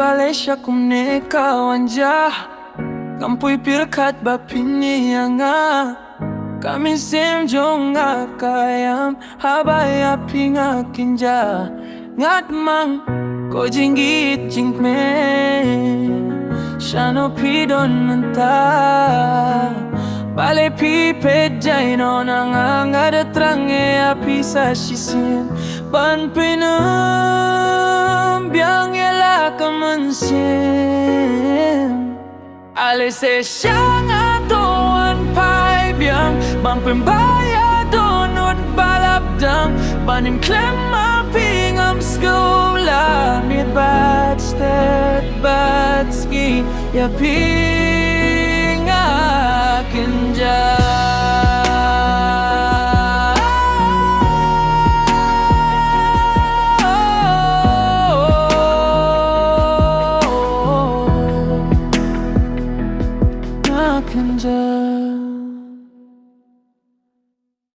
bale siya kumneka wanja Kampuy pirkat ba piniyanga Kami simjong nga kayam Habay api nga kinja Ngat mang ko jinggit jingme Shano pidon nanta Bale pipet jay no nangangada trange api sa shisin Ban pinam biang yala kamansin Ale se siyang atuan pay biang Bang pimbaya donut balapdang Banim klem apingam skula Mit bad sted bad ski Ya pinga kinja Kinja